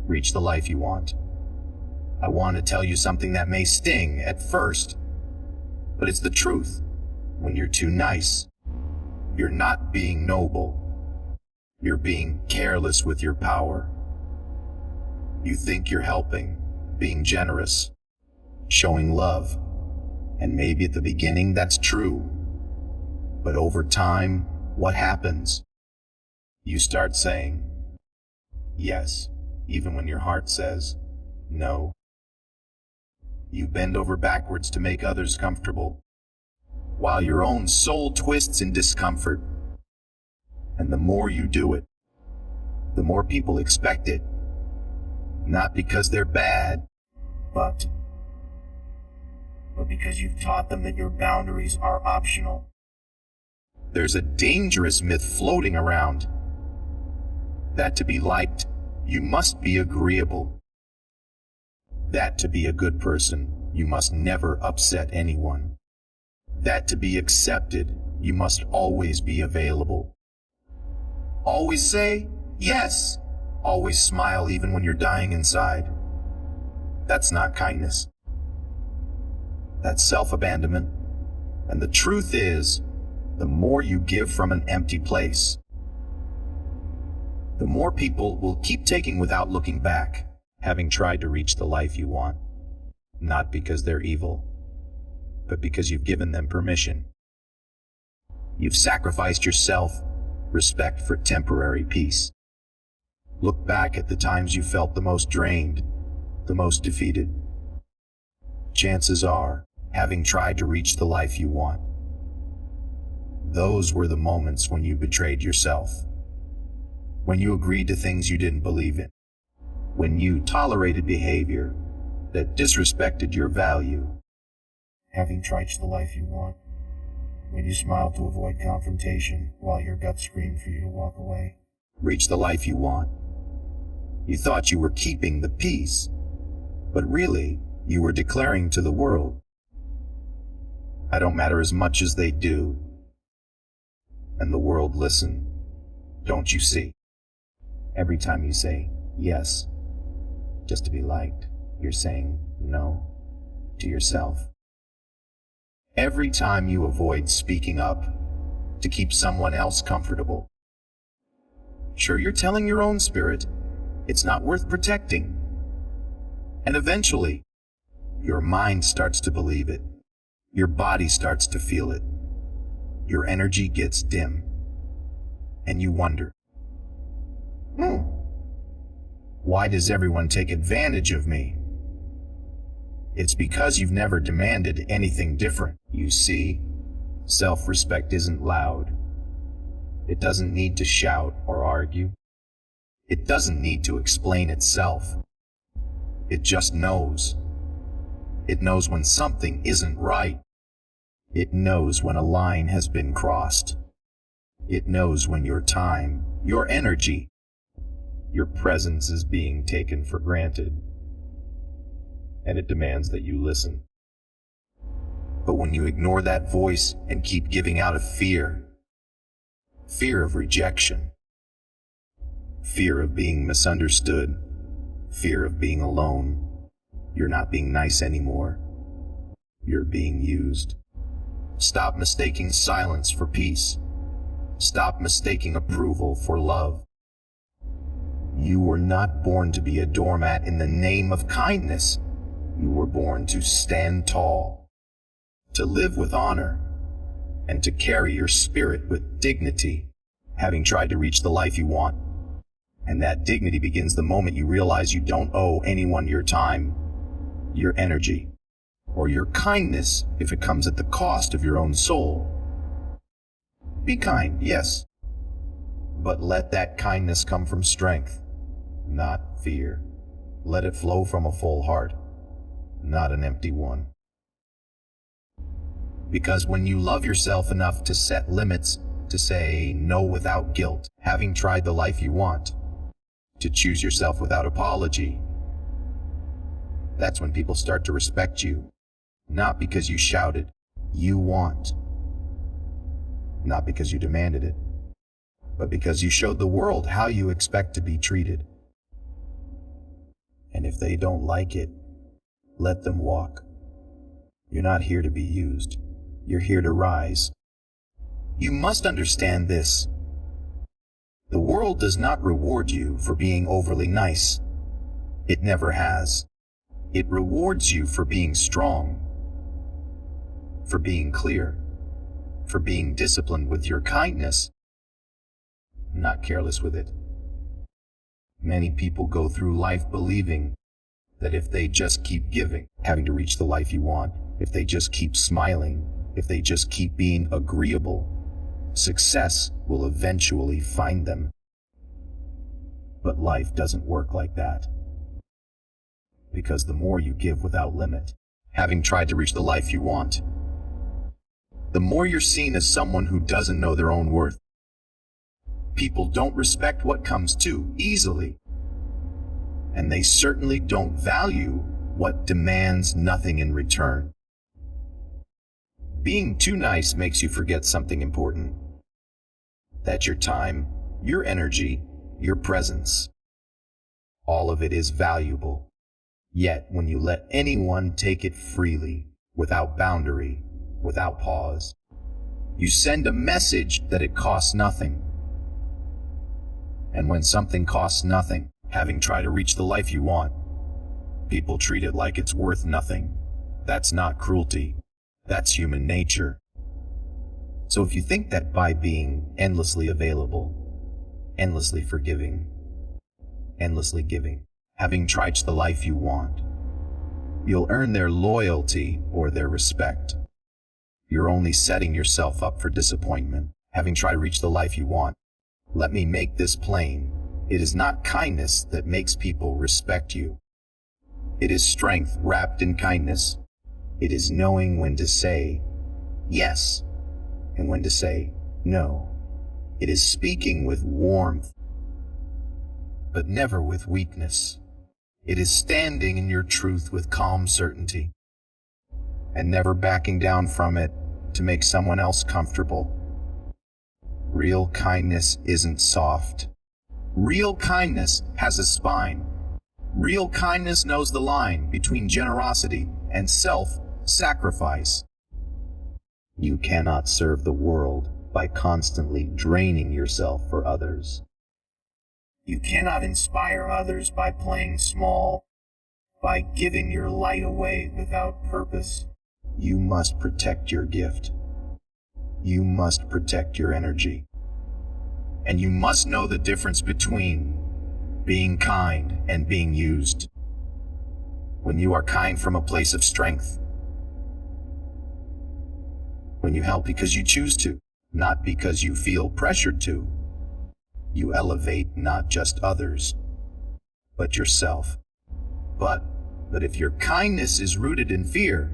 reach the life you want. I want to tell you something that may sting at first, but it's the truth. When you're too nice, you're not being noble. You're being careless with your power. You think you're helping, being generous, showing love, and maybe at the beginning that's true. But over time, what happens? You start saying yes, even when your heart says no. You bend over backwards to make others comfortable, while your own soul twists in discomfort. And the more you do it, the more people expect it. Not because they're bad, but because you've taught them that your boundaries are optional. There's a dangerous myth floating around that to be liked, you must be agreeable. That to be a good person, you must never upset anyone. That to be accepted, you must always be available. Always say yes. Always smile even when you're dying inside. That's not kindness. That's self-abandonment. And the truth is, the more you give from an empty place, the more people will keep taking without looking back, having tried to reach the life you want. Not because they're evil, but because you've given them permission. You've sacrificed your self-respect for temporary peace. Look back at the times you felt the most drained, the most defeated. Chances are, having tried to reach the life you want, those were the moments when you betrayed yourself, when you agreed to things you didn't believe in, when you tolerated behavior that disrespected your value. Having tried the life you want, when you smiled to avoid confrontation while your gut screamed for you to walk away. Reach the life you want. You thought you were keeping the peace, but really, you were declaring to the world, I don't matter as much as they do. And the world listen, don't you see? Every time you say yes, just to be liked, you're saying no to yourself. Every time you avoid speaking up to keep someone else comfortable, sure, you're telling your own spirit it's not worth protecting. And eventually, your mind starts to believe it. Your body starts to feel it. Your energy gets dim. And you wonder, why does everyone take advantage of me? It's because you've never demanded anything different. You see, self-respect isn't loud. It doesn't need to shout or argue. It doesn't need to explain itself. It just knows. It knows when something isn't right. It knows when a line has been crossed. It knows when your time, your energy, your presence is being taken for granted. And it demands that you listen. But when you ignore that voice and keep giving out of fear of rejection, fear of being misunderstood, fear of being alone, you're not being nice anymore. You're being used. Stop mistaking silence for peace. Stop mistaking approval for love. You were not born to be a doormat in the name of kindness. You were born to stand tall, to live with honor, and to carry your spirit with dignity, having tried to reach the life you want. And that dignity begins the moment you realize you don't owe anyone your time, your energy, or your kindness if it comes at the cost of your own soul. Be kind, yes, but let that kindness come from strength, not fear. Let it flow from a full heart, not an empty one. Because when you love yourself enough to set limits, to say no without guilt, having tried the life you want, to choose yourself without apology, that's when people start to respect you. Not because you shouted, you want. Not because you demanded it, but because you showed the world how you expect to be treated. if they don't like it, let them walk. You're not here to be used. You're here to rise. You must understand this. The world does not reward you for being overly nice. It never has. It rewards you for being strong, for being clear, for being disciplined with your kindness, not careless with it. Many people go through life believing that if they just keep giving, having to reach the life you want, if they just keep smiling, if they just keep being agreeable, success will eventually find them. But life doesn't work like that. Because the more you give without limit, having tried to reach the life you want, the more you're seen as someone who doesn't know their own worth. People don't respect what comes too easily, and they certainly don't value what demands nothing in return. Being too nice makes you forget something important. That your time, your energy, your presence, all of it is valuable. Yet when you let anyone take it freely, without boundary, without pause, you send a message that it costs nothing. And when something costs nothing, having tried to reach the life you want, people treat it like it's worth nothing. That's not cruelty. That's human nature. So if you think that by being endlessly available, endlessly forgiving, endlessly giving, having tried the life you want, you'll earn their loyalty or their respect, you're only setting yourself up for disappointment. Having tried to reach the life you want, let me make this plain. It is not kindness that makes people respect you. It is strength wrapped in kindness. It is knowing when to say yes and when to say no. It is speaking with warmth, but never with weakness. It is standing in your truth with calm certainty and never backing down from it to make someone else comfortable. Real kindness isn't soft. Real kindness has a spine. Real kindness knows the line between generosity and self-sacrifice. You cannot serve the world by constantly draining yourself for others. You cannot inspire others by playing small, by giving your light away without purpose. You must protect your gift. You must protect your energy. And you must know the difference between being kind and being used. When you are kind from a place of strength, when you help because you choose to, not because you feel pressured to, you elevate not just others, but yourself. But if your kindness is rooted in fear,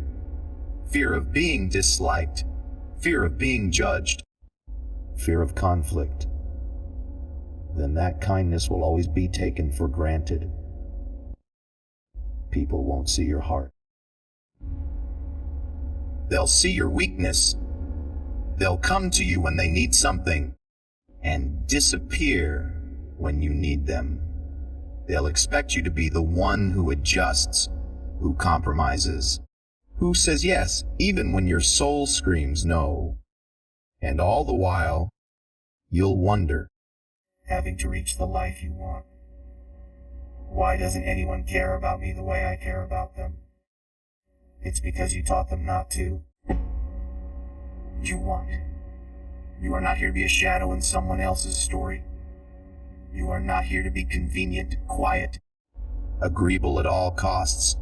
fear of being disliked, fear of being judged, fear of conflict, then that kindness will always be taken for granted. People won't see your heart. They'll see your weakness. They'll come to you when they need something and disappear when you need them. They'll expect you to be the one who adjusts, who compromises, who says yes even when your soul screams no. And all the while, you'll wonder, having to reach the life you want, why doesn't anyone care about me the way I care about them? It's because you taught them not to. You want. You are not here to be a shadow in someone else's story. You are not here to be convenient, quiet, agreeable at all costs.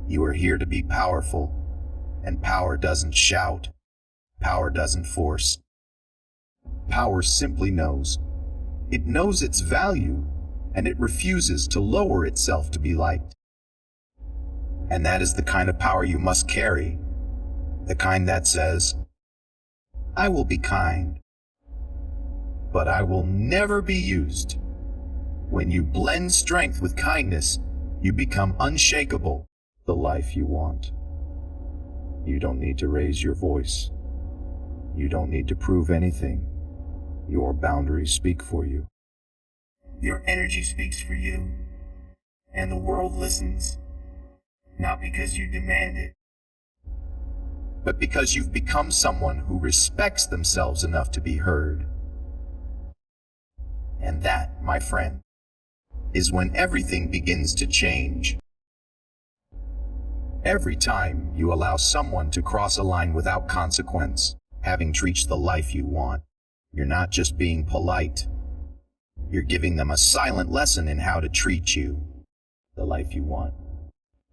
You are here to be powerful, and power doesn't shout. Power doesn't force. Power simply knows. It knows its value, and it refuses to lower itself to be liked. And that is the kind of power you must carry, the kind that says, I will be kind, but I will never be used. When you blend strength with kindness, you become unshakable, the life you want. You don't need to raise your voice. You don't need to prove anything. Your boundaries speak for you. Your energy speaks for you. And the world listens, not because you demand it, but because you've become someone who respects themselves enough to be heard. And that, my friend, is when everything begins to change. Every time you allow someone to cross a line without consequence, having reached the life you want, you're not just being polite. You're giving them a silent lesson in how to treat you, the life you want.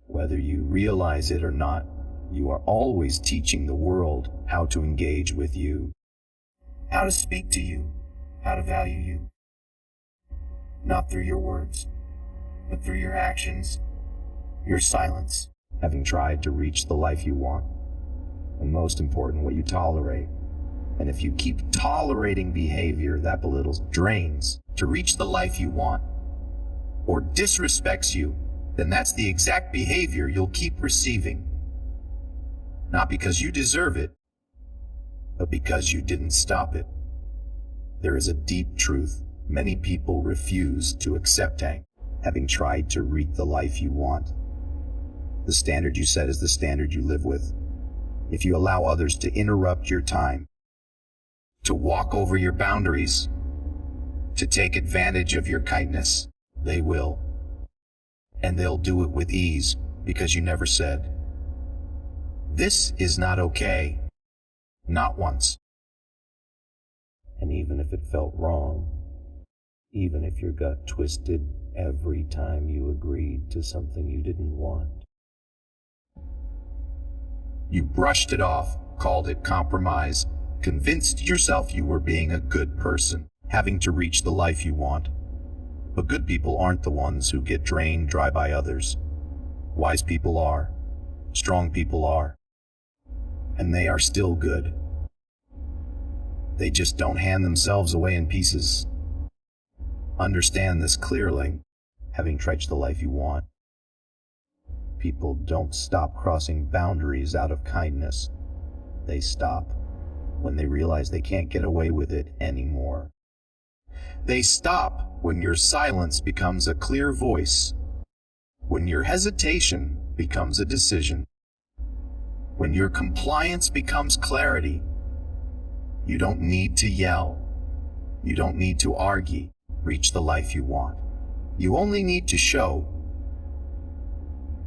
Whether you realize it or not, you are always teaching the world how to engage with you, how to speak to you, how to value you. Not through your words, but through your actions, your silence, having tried to reach the life you want, and most important, what you tolerate. And if you keep tolerating behavior that belittles, drains, to reach the life you want, or disrespects you, then that's the exact behavior you'll keep receiving. Not because you deserve it, but because you didn't stop it. There is a deep truth many people refuse to accept, having tried to reach the life you want. The standard you set is the standard you live with. If you allow others to interrupt your time, to walk over your boundaries, to take advantage of your kindness, they will. And they'll do it with ease because you never said, "This is not okay." Not once. And even if it felt wrong, even if your gut twisted every time you agreed to something you didn't want, you brushed it off, called it compromise, convinced yourself you were being a good person, having to reach the life you want. But good people aren't the ones who get drained dry by others. Wise people are. Strong people are. And they are still good. They just don't hand themselves away in pieces. Understand this clearly, having reached the life you want. People don't stop crossing boundaries out of kindness. They stop when they realize they can't get away with it anymore. They stop when your silence becomes a clear voice, when your hesitation becomes a decision, when your compliance becomes clarity. You don't need to yell. You don't need to argue. Reach the life you want. You only need to show,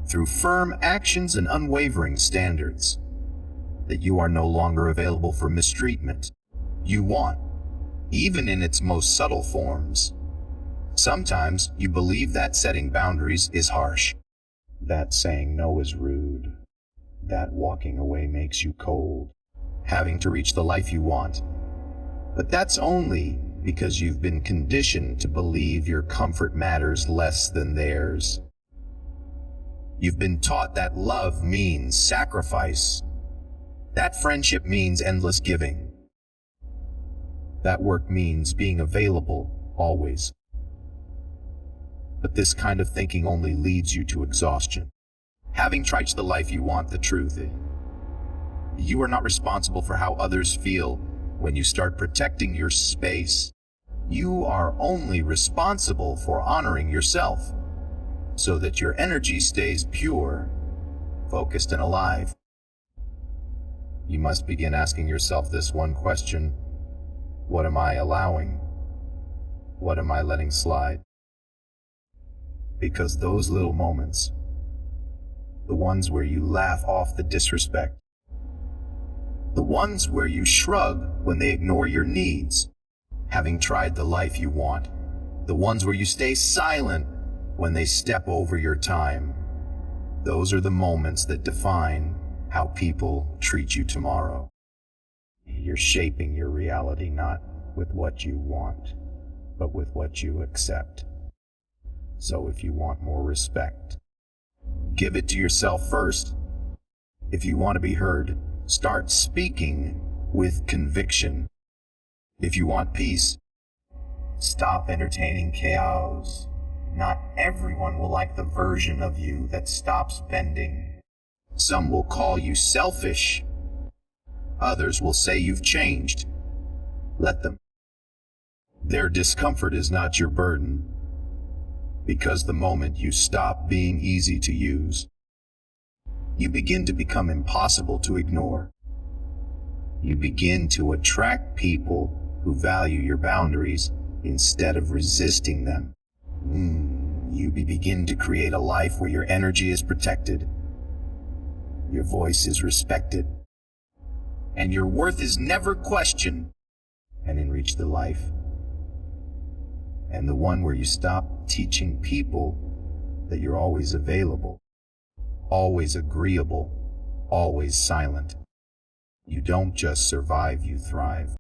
through firm actions and unwavering standards, that you are no longer available for mistreatment. You want, even in its most subtle forms. Sometimes you believe that setting boundaries is harsh, that saying no is rude, that walking away makes you cold, having to reach the life you want. But that's only because you've been conditioned to believe your comfort matters less than theirs. You've been taught that love means sacrifice, that friendship means endless giving, that work means being available always. But this kind of thinking only leads you to exhaustion. Having tried the life you want, the truth is, you are not responsible for how others feel when you start protecting your space. You are only responsible for honoring yourself so that your energy stays pure, focused, and alive. You must begin asking yourself this one question: what am I allowing? What am I letting slide? Because those little moments, the ones where you laugh off the disrespect, the ones where you shrug when they ignore your needs, having tried the life you want, the ones where you stay silent when they step over your time, those are the moments that define how people treat you tomorrow. You're shaping your reality not with what you want, but with what you accept. So if you want more respect, give it to yourself first. If you want to be heard, start speaking with conviction. If you want peace, stop entertaining chaos. Not everyone will like the version of you that stops bending. Some will call you selfish. Others will say you've changed. Let them. Their discomfort is not your burden. Because the moment you stop being easy to use, you begin to become impossible to ignore. You begin to attract people who value your boundaries instead of resisting them. You begin to create a life where your energy is protected, your voice is respected, and your worth is never questioned. And enrich the life, and the one where you stop teaching people that you're always available, always agreeable, always silent. You don't just survive, you thrive.